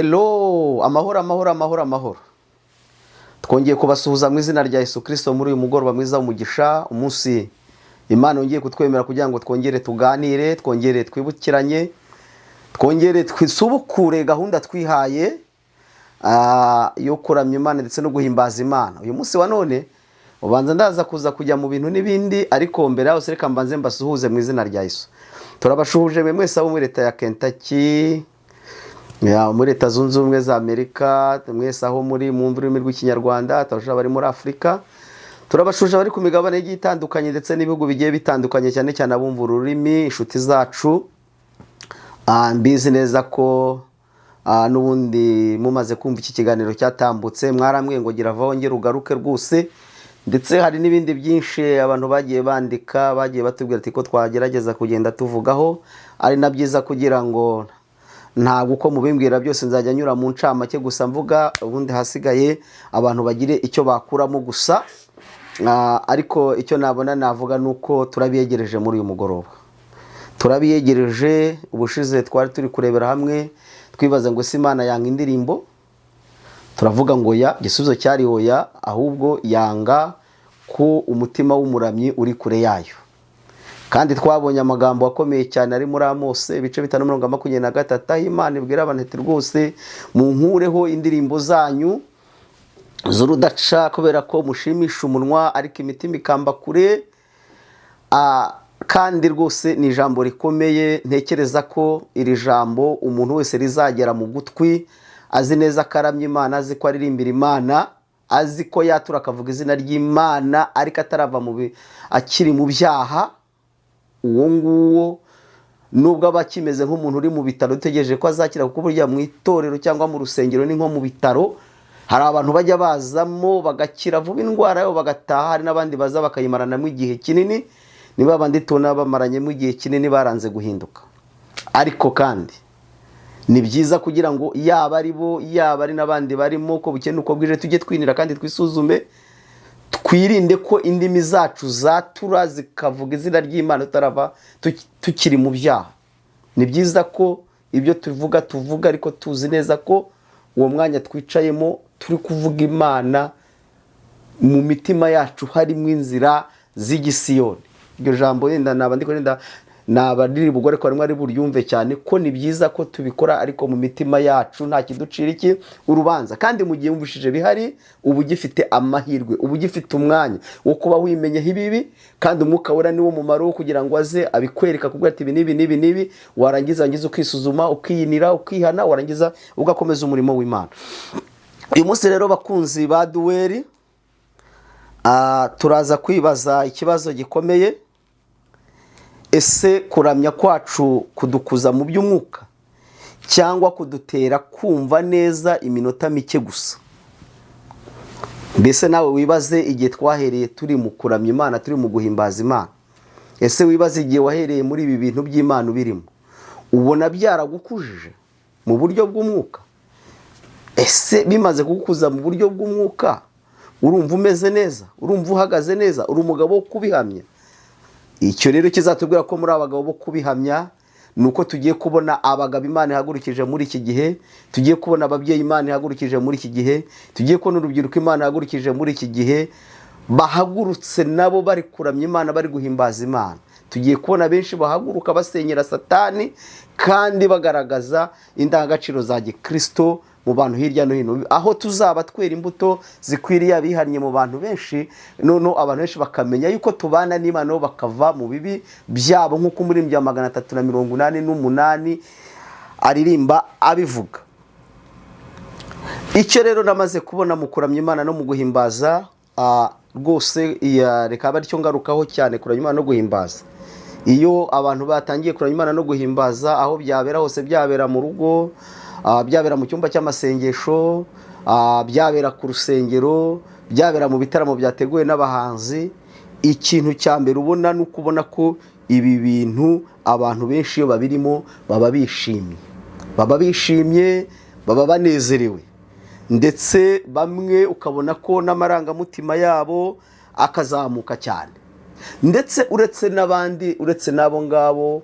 Hello, amahoro amahoro amahoro amahoro. Twongeye kubasuhuza mu izina rya Yesu Kristo muri uyu mugoroba mwiza w'umugisha, umunsi Imana yongeye kutwemera kugira ngo twongere tuganire, twongere twibukiranye, twongere twisubukure gahunda twihaye yo kuramya Imana ndetse no guhimbaza Imana. Uyu munsi wa none ubanza ndaza kuza kujya mu bintu n'ibindi, ariko mbere yaho reka mbanze mbasuhuze mu izina rya Yesu. Turabashuhuje mwese abo muri leta ya Kentucky, muri leta zunze ubumwe za Amerika, mwese aho muri mu rurimi rw'ikinyarwanda, turabashuhuje abari muri Afurika, turabashuhuje abari ku migabane igiye itandukanye ndetse n'ibihugu bigiye bitandukanye, cyane cyane abumva ururimi, inshuti zacu. Mbizi neza ko n'ubundi mumaze kumva iki kiganiro cyatambutse, mwaramwe ngo gira vongera ugaruke rwose, ndetse hari n'ibindi byinshi abantu bagiye bandika, bagiye batubwira ati ko twagerageza kugenda tuvugaho, ari na byiza kugira ngo ntabwo uko mubimbwira byose nzajya nyura mu ncamake gusa mvuga, ubundi hasigaye abantu bagire icyo bakuramo gusa. Ariko icyo nabona navuga nuko turabiyegereje muri uyu mugoroba, turabiyegereje. Ubushize twari turi kurebera hamwe twibaza ngo si Imana yanga indirimbo, turavuga ngo ya, igisubizo cyari oya, ahubwo yanga ko umutima w'umuramyi uri kure yayo. Kandi twabonye amagambo akomeye cyane ari muri Amose ibice 5:23, aho Imana ibwira abantu iti rwose munkureho indirimbo zanyu z'urudaca kubera ko mushimisha umunwa ariko imitima ikamba kure. Kandi rwose ni ijambo rikomeye, ntekereza ko iri jambo umuntu wese rizagera mu gutwi azi neza karamya Imana, azi ko aririmbira Imana, azi ko yatura akavuga izina ry'Imana ariko atarava akiri mu byaha. Uwo nguwo nubwo aba akimeze nk'umuntu uri mu bitaro utegereje ko azakira, kuko burya mu itorero cyangwa mu rusengero ni nko mu bitaro, hari abantu bajya bazamo bagakira vuba indwara yabo bagataha, hari n'abandi baza bakayimaranamo igihe kinini, niba abandi tubona bamaranyemo igihe kinini baranze guhinduka. Ariko kandi ni byiza kugira ngo yaba ari bo yaba ari n'abandi barimo, ko bukene uko bwije tujye twinira kandi twisuzume, twirinde ko indimi zacu zatura zikavuga izina ry'Imana tutarava tukiri mu byaha. Ni byiza ko ibyo tuvuga ariko tuzi neza ko uwo mwanya twicayemo turi kuvuga Imana, mu mitima yacu harimo inzira z'igisiyoni. Iryo jambo yenda nabariri bugore ko ari buryumve cyane, ko ni byiza ko tubikora ariko mu mitima yacu nta kiducira iki urubanza. Kandi mu gihe wumvishije bihari, ubu gifite amahirwe, ubu gifite umwanya wo kuba wimenyeho ibibi, kandi umwuka wera niwo mumaro wo kugira ngo aze abikwereka kubwo ati ibi nibi, warangiza ukisuzuma, ukiyinira, ukihana, warangiza ugakomeza umurimo w'Imana. Uyu munsi rero bakunzi ba Duweri, turaza kwibaza ikibazo gikomeye: ese kuramya kwacu kudukuza mu by'umwuka cyangwa kudutera kumva neza iminota mike gusa? Mbese nawe wibaze igihe twahereye turi mu kuramya Imana, turi mu guhimbaza Imana. Ese wibaze igihe wahereye muri ibi bintu by'Imana ubirimo, ubona byaragukujije mu buryo bw'umwuka? Ese bimaze kugukuza mu buryo bw'umwuka, urumva umeze neza, urumva uhagaze neza, uri umugabo wo kubihamya? Icyo rero kizatubwira ko muri abagabo bo kubihamya nuko tugiye kubona abagabo Imana ihagurukije muri iki gihe, tugiye kubona ababyeyi Imana ihagurukije muri iki gihe, tugiye kubona urubyiruko Imana ihagurukije muri iki gihe, bahagurutse nabo bari kuramya Imana, bari guhimbaza Imana. Tugiye kubona benshi bahaguruka basenyera Satani kandi bagaragaza indangagaciro za Gikristo mu bantu hirya no hino, aho tuzaba twera imbuto zikwiriye abihannye mu bantu benshi. Noneho abantu benshi bakamenya yuko tubana n'Imana, bakava mu bibi byabo, nk'uko umuririmbyi wa 388 aririmba abivuga. Icyo rero namaze kubona mu kuramya Imana no mu guhimbaza, rwose reka aba aricyo ngarukaho cyane, kuramya Imana no guhimbaza. Iyo abantu batangiye kuramya Imana no guhimbaza, aho byabera hose, byabera mu rugo, byabera mu cyumba cy'amasengesho, byabera ku rusengero, byabera mu bitaramo byateguwe n'abahanzi, ikintu cya mbere ubona ni ukubona ko ibi bintu abantu benshi iyo babirimo baba bishimye, baba banezerewe, ndetse bamwe ukabona ko n'amarangamutima yabo akazamuka cyane. Ndetse uretse n'abandi, uretse n'abo ngabo,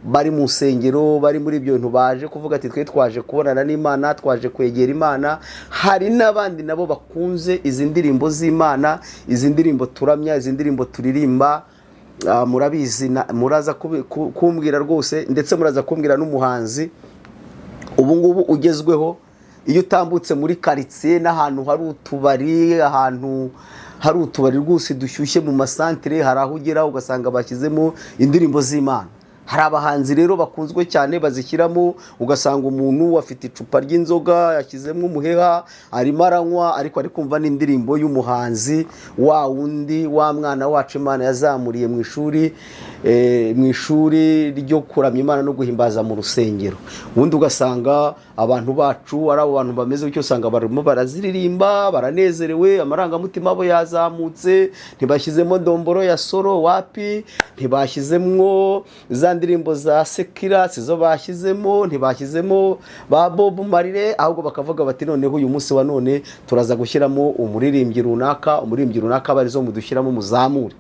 bari mu nsengero, bari muri ibyo bintu, baje kuvuga ati twe twaje kubonana n'Imana, twaje kwegera Imana. Hari n'abandi nabo bakunze izi ndirimbo z'Imana, izi ndirimbo turamya, izi ndirimbo turirimba. Murabizi, muraza kumbwira rwose, ndetse muraza kumbwira n'umuhanzi ubu ngubu ugezweho. Iyo utambutse muri quartier n'ahantu hari utubari, ahantu hari utubari rwose dushyushye mu masantere, hari aho ugera ugasanga bashyizemo indirimbo z'Imana. Hari abahanzi rero bakunzwe cyane bazishyiramo, ugasanga umuntu afite icupa ry'inzoga yashyizemo umuheha, arimo aranywa, ariko ari kumva n'indirimbo y'umuhanzi wa wundi, wa mwana wacu Imana yazamuriye mu ishuri ryo kuramya Imana no guhimbaza mu rusengero. Ubundi ugasanga abantu bacu ari abo bantu bameze bityo, usanga barimo baraziririmba, baranezerewe, amarangamutima abo yazamutse, ntibashyizemo domboro ya solo wapi, ntibashyizemo za ndirimbo za Sekira sizo bashyizemo, ntibashyizemo ba Bob Marley, ahubwo bakavuga bati noneho uyu munsi wa none turaza gushyiramo umuririmbyi runaka barizo mudushyiramo muzamure.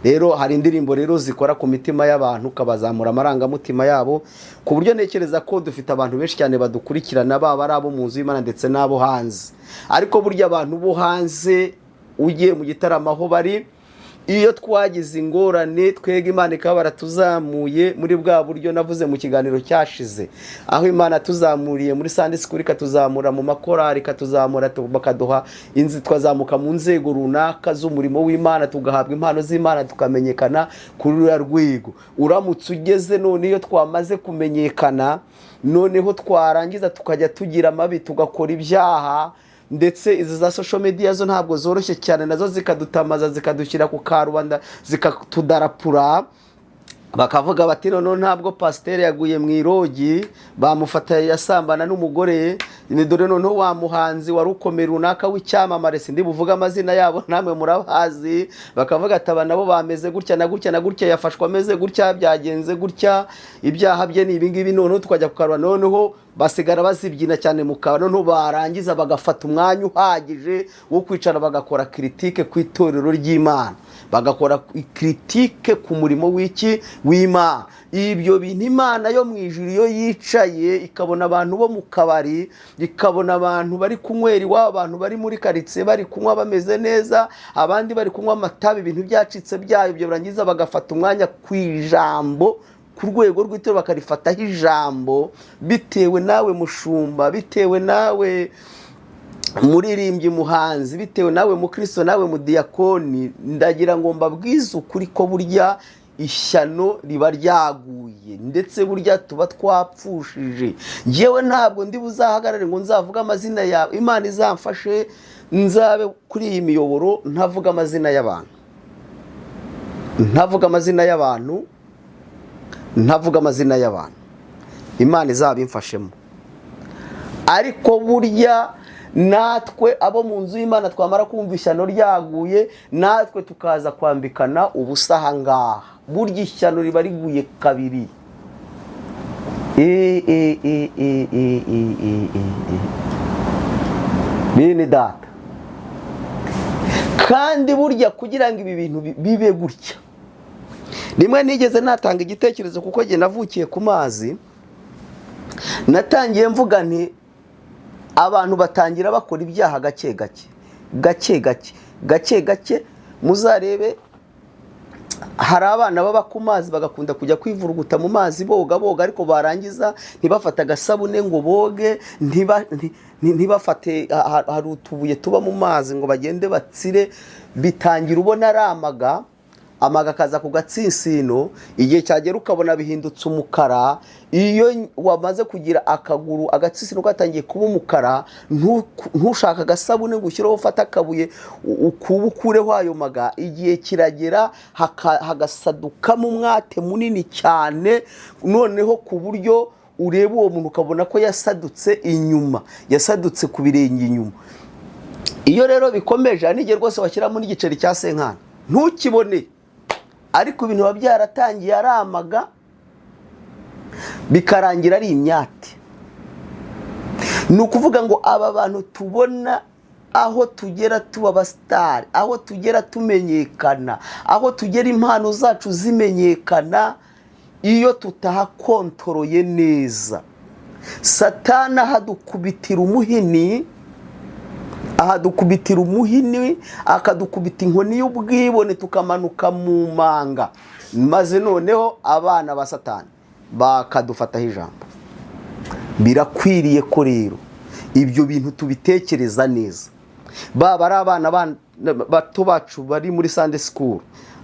Rero hari indirimbo rero zikora ku mitima y'abantu, kabazamura amarangamutima yabo, ku buryo ntekereza ko dufite abantu benshi cyane badukurikirana, baba ari abo mu nzu y'Imana ndetse n'abo hanze. Ariko burya abantu bo hanze ugiye mu gitaramo aho bari, iyo twagize ingorane twega Imana ikaba baratuzamuye muri bwa buryo navuze mu kiganiro cyashize, aho Imana tuzamuriye muri Sunday School, ikatuzamura mu makorari, ikatuzamura bakaduha twazamuka mu nzego runaka z'umurimo w'Imana, tugahabwa impano z'Imana, tukamenyekana kuri uriya rwego. Uramutse ugeze none iyo twamaze kumenyekana, noneho twarangiza tukajya tugira amabi, tugakora ibyaha, ndetse izi za social media zo ntabwo zoroshye cyane, nazo zikadutamaza, zikadushyira ku karubanda, zikatudarapura, bakavuga bati none ntabwo pasiteri yaguye mu irogi, bamufata yasambana n'umugore, ni dore noneho wa muhanzi wari ukomeye runaka w'icyamamare, sindi buvuga amazina yabo namwe murabazi, bakavuga ati aba nabo bameze gutya na gutya na gutya, yafashwe ameze gutya, byagenze gutya, ibyaha bye ni ibi ngibi. Noneho tukajya kukarwa, noneho basigara bazibyina cyane mu kabari, noneho barangiza bagafata umwanya uhagije wo kwicara bagakora critique ku itorero ry'Imana, bagakora critique ku murimo w'Imana. Ibyo bintu Imana yo mu ijuru iyo yicaye ikabona abantu bo mu kabari, ikabona abantu bari kunywera iwabo, abantu bari muri quartier bari kunywa bameze neza, abandi bari kunywa amatabi, ibintu byacitse byayo, ibyo barangiza bagafata umwanya ku ijambo, ku rwego rw'itoro bakarifataho ijambo, bitewe nawe mushumba, bitewe nawe muririmbyi muhanzi, bitewe nawe mukristo, nawe mudiyakoni, ndagira ngo mbabwize ukuri ko burya ishyano riba ryaguye, ndetse burya tuba twapfushije. Ngewe ntabwo ndi buzahagarare ngo nzavuga amazina yawe, Imana izamfashe nzabe kuri iyi miyoboro ntavuga amazina y'abantu, ntavuga amazina y'abantu, Imana izabimfashemo. Ariko burya natwe abo mu nzu y'Imana twamara kumva ishyano ryaguye, natwe tukaza kwambikana ubusa aha ngaha, burya ishyano riba riguye kabiri. Bene data, kandi burya kugira ngo ibi bintu bibe gutya, rimwe nigeze natanga igitekerezo, kuko njye navukiye ku mazi, natangiye mvuga nti abantu batangira bakora ibyaha gake gake. Muzarebe hari abana baba ku mazi bagakunda kujya kwivuruguta mu mazi boga, ariko barangiza ntibafate agasabune ngo boge, ntibafate, hari utubuye tuba mu mazi ngo bagende batsire, bitangira ubona ari amaga akaza ku gatsinsino, igihe cyagera ukabona bihindutse umukara. Iyo wamaze kugira akaguru agatsinsino gatangiye kuba umukara, ntushaka agasabune ngo ushyireho, ufata akabuye ukureho ayo maga, igihe kiragera hagasadukamo umwate munini cyane, noneho ku buryo ureba uwo muntu ukabona ko yasadutse inyuma, yasadutse ku birenge inyuma. Iyo rero bikomeje, n'igihe rwose washyiramo n'igiceri cya senkana ntukibone, ariko ibintu biba byaratangiye ari amaga, bikarangira ari imyate. Ni ukuvuga ngo aba bantu tubona aho tugera tuba abasitari, aho tugera tumenyekana, aho tugera impano zacu zimenyekana, iyo tutahakontoroye neza, Satani ahadukubitira umuhini, akadukubita inkoni y'ubwibone, tukamanuka mu manga, maze noneho abana ba Satani bakadufataho ijambo. Birakwiriye ko rero ibyo bintu tubitekereza neza. Baba ari abana bato bacu bari muri Sunday school,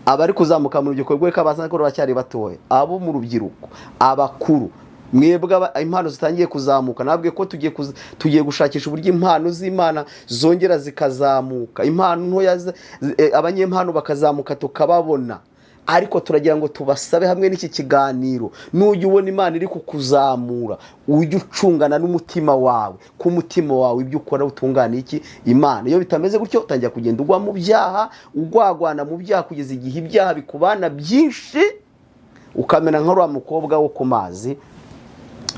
abari kuzamuka mu rubyiruko rw'abasana ko bacyari batoye, abo mu rubyiruko, abakuru, mwebwe impano zitangiye kuzamuka, nabwe ko tugiye gushakisha uburyo impano z'Imana zongera zikazamuka, impano ntoya abanyempano bakazamuka tukababona. Ariko turagira ngo tubasabe hamwe n'iki kiganiro, nujya ubona Imana iri kukuzamura, ujye ucungana n'umutima wawe, ku mutima wawe ibyo ukora utunganiye iki Imana. Iyo bitameze gutyo utangira kugenda ugwa mu byaha, ugwagwana mu byaha kugeza igihe ibyaha bikubana byinshi, ukamena nk'uriya mukobwa wo ku mazi,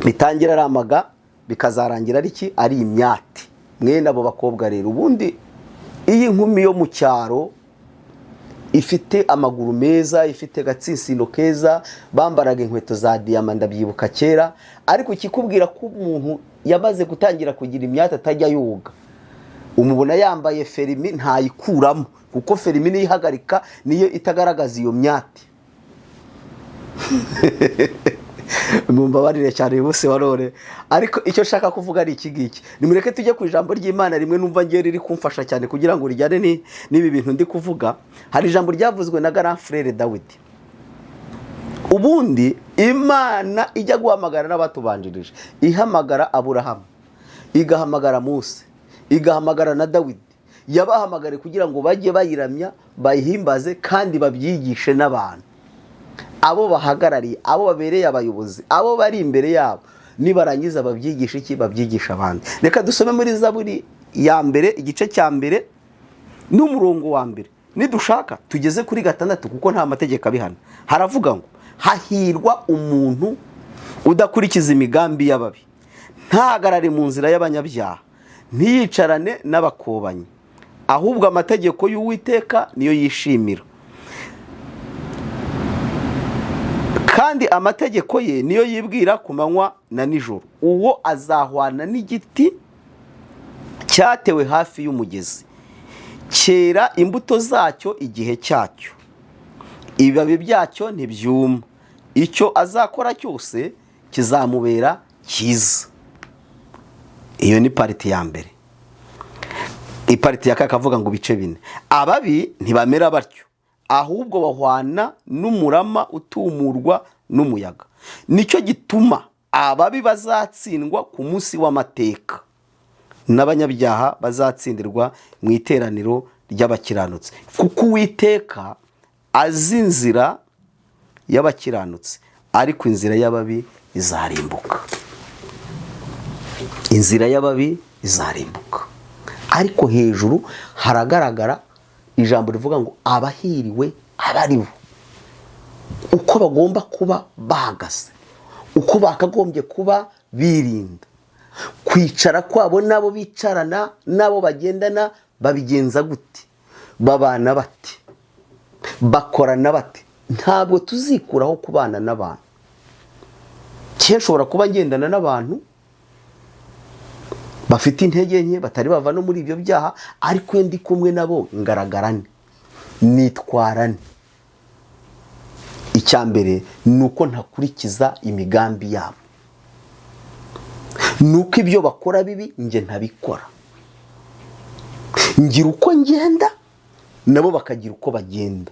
bitangira ari amaga bikazarangira ari imyati. Mwene abo bakobwa rero, ubundi iyi nkumi yo mu cyaro ifite amaguru meza, ifite gatsinsino keza, bambaraga inkweto za diyama, ndabyibuka kera. Ariko ikikubwira ko umuntu yamaze gutangira kugira imyati atajya yoga, umubona yambaye ferimi ntayikuramo, kuko ferimi niyo ihagarika, niyo itagaragaza iyo myati. Mumbabarire cyane bose warore. Ariko icyo shaka kuvuga ari iki ngiki, nimureke tujye ku ijambo ry'Imana rimwe numva ngiye riri kumfasha cyane kugira ngo rijyane n'ibi bintu ndi kuvuga. Hari ijambo ryavuzwe na Grand Frère Dawidi. Ubundi Imana ijya guhamagara n'abatubanjirije, ihamagara Aburahamu, igahamagara Mose, igahamagara na Dawidi. Yabahamagare kugira ngo bajye bayiramya, bayihimbaze kandi babyigishe n'abantu. Abo bahagarariye, abo babereye abayobozi, abo bari imbere yabo, nibarangiza babyigisha iki? Babyigisha abandi. Reka dusome muri Zaburi ya mbere, igice cya mbere n'umurongo wa mbere. Nidushaka tugeze kuri 6 kuko nta mategeko abihana. Haravuga ngo, hahirwa umuntu udakurikiza imigambi y'ababi, ntahagarare mu nzira y'abanyabyaha, ntiyicarane n'abakobanyi, ahubwo amategeko y'Uwiteka niyo yishimira, kandi amategeko ye niyo yibwira ku manywa na nijoro. Uwo azahwana n'igiti cyatewe hafi y'umugezi, cyera imbuto zacyo igihe cyacyo, ibibabi byacyo ntibyuma, icyo azakora cyose kizamubera cyiza. Iyo ni pariti ya mbere. Ipariti ya kakavuga ngo bice 4. Ababi ntibamera batyo, ahubwo bahwana n'umurama utumurwa n'umuyaga. Nicyo gituma ababi bazatsindwa ku munsi w'amateka, n'abanyabyaha bazatsindirwa mu iteraniro ry'abakiranutsi. Kuko Uwiteka azi inzira y'abakiranutsi, ariko inzira y'ababi izarimbuka. Inzira y'ababi izarimbuka. Ariko hejuru haragaragara ijambo rivuga ngo abahiriwe abaribo, uko bagomba kuba bahagaze, uko bakagombye kuba birinda, kwicara kwabo nabo bicarana, nabo bagendana babigenza gute, babana bate, bakorana bate. Ntabwo tuzikuraho kubana n'abantu. Cyeshobora kuba ngendana n'abantu bafite intege nke, batari bava no muri ibyo byaha, ariko ndi kumwe nabo ngaragarane, nitwarane. Icyambere nuko ntakurikiza imigambi yabo, nuko ibyo bakora bibi nge ntabikora. Ngira uko ngenda, nabo bakagira uko bagenda.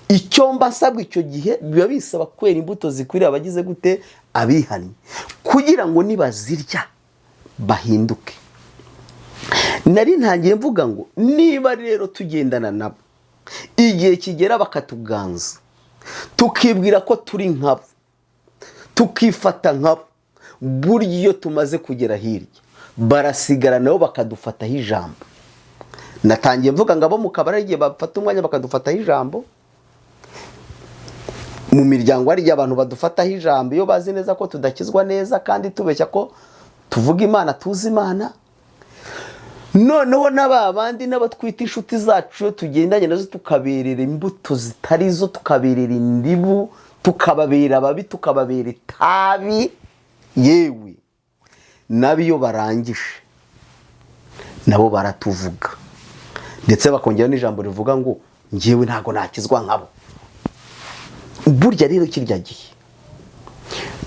Icyo mbasabwa icyo gihe biba bisaba kwera imbuto zikwiriye abagize gute? Abihannye, kugira ngo nibazirya bahinduke. Nari ntangiye mvuga ngo niba rero tugendana nabo, igihe kigera bakatuganza, tukibwira ko turi nkabo, tukifata nkabo, burya iyo tumaze kugera hirya barasigara nabo bakadufataho ijambo. Natangiye mvuga ngo abo mu kabari igihe bafata umwanya bakadufataho ijambo, mu miryango hari abantu badufataho ijambo iyo bazi neza ko tudakizwa neza kandi tubeshya ko tuvuga Imana, tuzi Imana. Noneho n'abandi nabo twita inshuti zacu tugendanye nazo tukaberera imbuto zitari zo, tukaberera indibu, tukababera babi, tukababera itabi. Yewe nabo iyo barangije nabo baratuvuga, ndetse bakongera n'ijambo rivuga ngo njyewe ntago nakizwa nkabo. Burya rero kirya gihe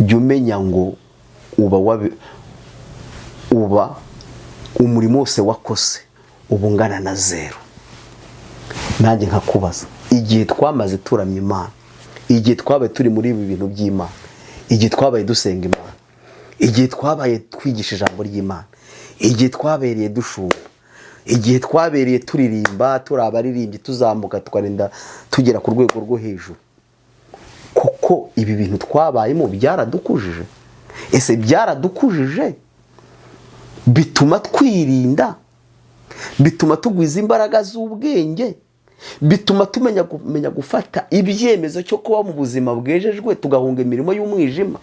jya umenya ngo uba umurimo wose wakoze uba ungana na zero. Nanjye nkakubaza, igihe twamaze turamya Imana, igihe twabaye turi muri ibi bintu by'Imana, igihe twabaye dusenga Imana, igihe twabaye twigisha ijambo ry'Imana, igihe twabereye dushumba, igihe twabereye turirimba, turi abaririmbyi, tuzamuka tukarinda tugera ku rwego rwo hejuru, kuko ibi bintu twabayemo byaradukujije? Ese byaradukujije bituma twirinda, bituma tugwiza imbaraga z'ubwenge, bituma kumenya gufata ibyemezo cyo kuba mu buzima bwejejwe, tugahunga imirimo y'umwijima?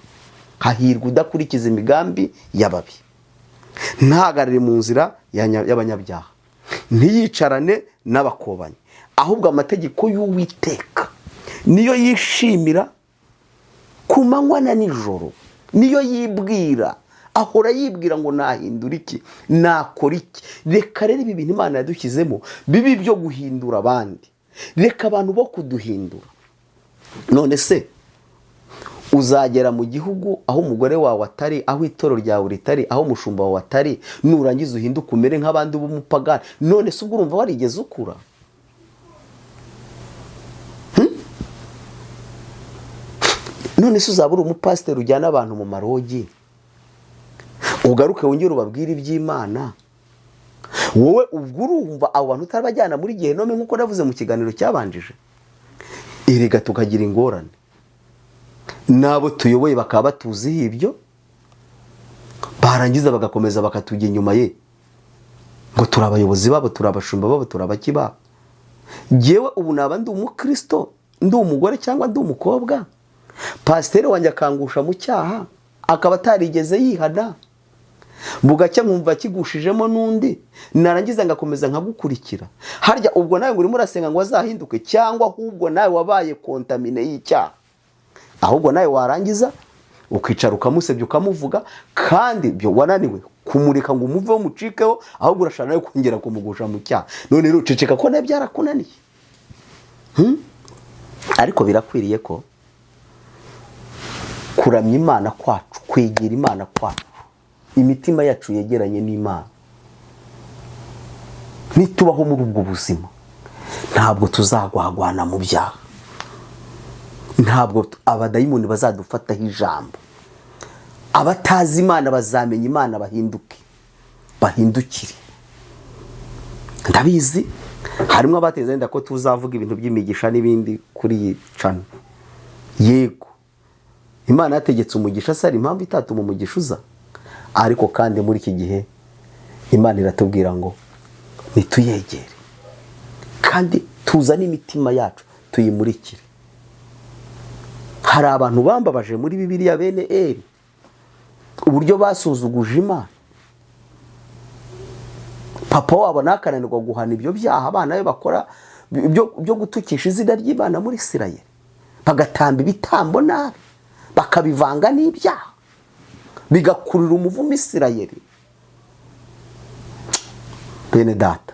Hahirwa udakurikiza imigambi y'ababi, ntahagarare mu nzira y'abanyabyaha, ntiyicarane n'abakobanyi, ahubwo amategeko y'Uwiteka niyo yishimira ku manywa na nijoro, niyo yibwira, ahora yibwira ngo nahindura iki, nakora iki. Reka rero ibi bintu Imana yadushyizemo bibi byo guhindura abandi, reka abantu bo kuduhindura. None se uzagera mu gihugu aho umugore wawe atari, aho itorero ryawe ritari, aho umushumba wawe atari, nurangiza uhinduke umere nk'abandi b'umupagani? None se ubwo urumva warigeze ukura? None se uzaba uri umupasiteri ujyana abantu mu marogi, ugaruke wongere ubabwire iby'Imana? Wowe ubwo urumva abo bantu utarabajyana muri Gehinomu nk'uko navuze mu kiganiro cyabanjije? Erega tukagira ingorane, n'abo tuyoboye bakaba batuziho ibyo, barangiza bagakomeza bakatujya inyuma ye ngo turi abayobozi babo, turi abashumba babo, turi abaki babo. Jyewe ubu naba ndi umukristo, ndi umugore cyangwa ndi umukobwa, pasiteri wanjye akangusha mu cyaha akaba atarigeze yihana, bugacya nkumva kigushijemo n'undi, narangiza ngakomeza nkagukurikira. Harya ubwo nawe ngo urimo urasenga ngo azahinduke, cyangwa ahubwo nawe wabaye kontamine y'icyaha? Ahubwo nawe warangiza ukicara ukamusebya ukamuvuga, kandi byo wananiwe kumurika ngo umuveho umucikeho, ahubwo urashaka nawe kongera kumugusha mu cyaha. None rero uceceka ko nawe byarakunaniye. Ariko birakwiriye ko kuramya Imana kwacu, kwegera Imana kwacu, imitima yacu yegeranye n'Imana, nitubaho muri ubwo buzima ntabwo tuzagwagwana mu byaha, ntabwo abadayimoni bazadufataho ijambo. Abatazi Imana bazamenya Imana, bahindukire. Ndabizi harimo abateze wenda ko tuzavuga ibintu by'imigisha n'ibindi kuri iyi channel. Yego Imana yategetse umugisha, se ari impamvu itatuma umugisha uza? Ariko kandi muri iki gihe Imana iratubwira ngo nituyegere, kandi tuzane imitima yacu tuyimurikire. Hari abantu bambabaje muri Bibiliya, bene Eli, uburyo basuzuguje Imana. Papa wabo nakananirwa guhana ibyo byaha abana be bakora byo gutukisha izina ry'Imana muri Isirayeli, bagatamba ibitambo nabi, bakabivanga n'ibyaha, bigakurira umuvumo Isirayeli. Bene data,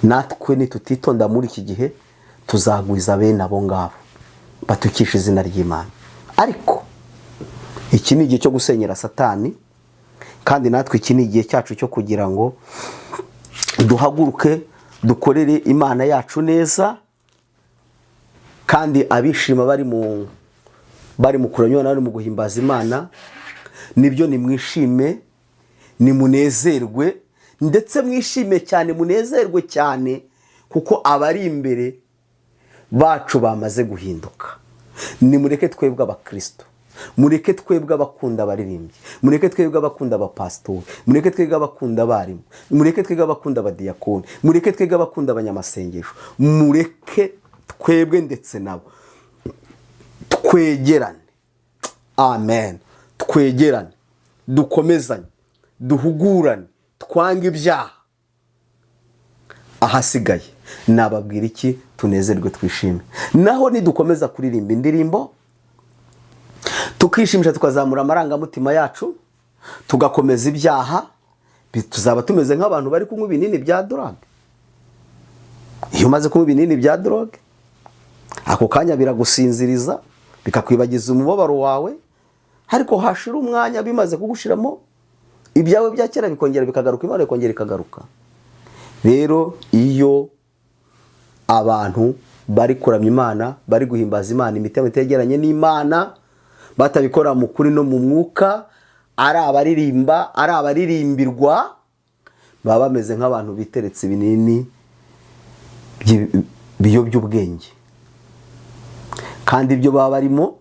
natwe nitutitonda muri iki gihe tuzagwiza bene abo ngabo batukisha izina ry'Imana. Ariko iki ni igihe cyo gusenyera Satani, kandi natwe iki ni igihe cyacu cyo kugira ngo duhaguruke dukorere Imana yacu neza. Kandi abishima bari mu kuramya, bari mu guhimbaza Imana, nibyo nimwishime, nimunezerwe, ndetse mwishime cyane, munezerwe cyane, kuko abari imbere bacu bamaze guhinduka. Nimureke twebwe abakristo, mureke twebwe abakunda abaririmbyi, mureke twebwe abakunda abapasitori, mureke twebwe abakunda abarimu, mureke twebwe abakunda abadiyakoni, mureke twebwe abakunda abanyamasengesho, mureke twebwe ndetse nabo twegerane. Amen. Twegerane, dukomezanye, duhugurane, twange ibyaha. Ahasigaye nababwira iki? Tunezerwe, twishime. Naho nidukomeza kuririmba indirimbo tukishimisha tukazamura amarangamutima yacu, tugakomeza ibyaha, tuzaba tumeze nk'abantu bari kunywa ibinini bya drogue. Iyo umaze kunywa ibinini bya drogue, ako kanya biragusinziriza, bikakwibagiza umubabaro wawe, ariko hashira umwanya bimaze kugushiramo, ibyawe bya kera bikongera bikagaruka, Imana ikongera ikagaruka. Rero iyo abantu bari kuramya Imana, bari guhimbaza Imana, imitima itegeranye n'Imana, batabikora mu kuri no mu mwuka, ari abaririmba, ari abaririmbirwa, baba bameze nk'abantu biteretse ibinini by'ubwenge. Kandi ibyo baba barimo,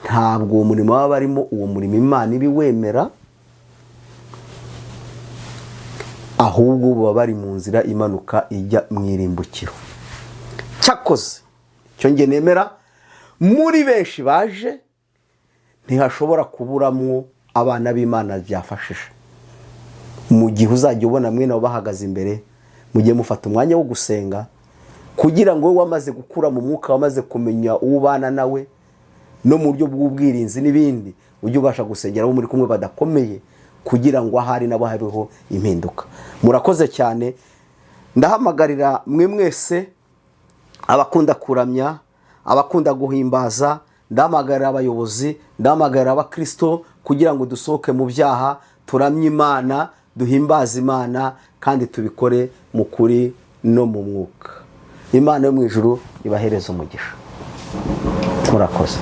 ntabwo uwo murimo baba barimo, uwo murimo Imana ibiwemera, ahubwo baba bari mu nzira imanuka ijya mu irimbukiro. Cyakoze cyo nge nemera, muri benshi baje ntihashobora kuburamwo abana b'Imana byafashije. Mu gihe uzajya ubona mwene abo bahagaze imbere, mujye mufata umwanya wo gusenga, kugira ngo wowe wamaze gukura mu mwuka, wamaze kumenya ubana nawe no mu buryo bw'ubwirinzi n'ibindi, ujye ubasha gusengera abo muri kumwe badakomeye, kugira ngo ahari nabo habeho impinduka. Murakoze cyane. Ndahamagarira mwe mwese abakunda kuramya, abakunda guhimbaza, ndahamagarira abayobozi, ndahamagarira abakristo, kugira ngo dusohoke mu byaha, turamye Imana, duhimbaze Imana, kandi tubikore mu kuri no mu mwuka. Imana yo mu ijuru ibahereze umugisha. Murakoze.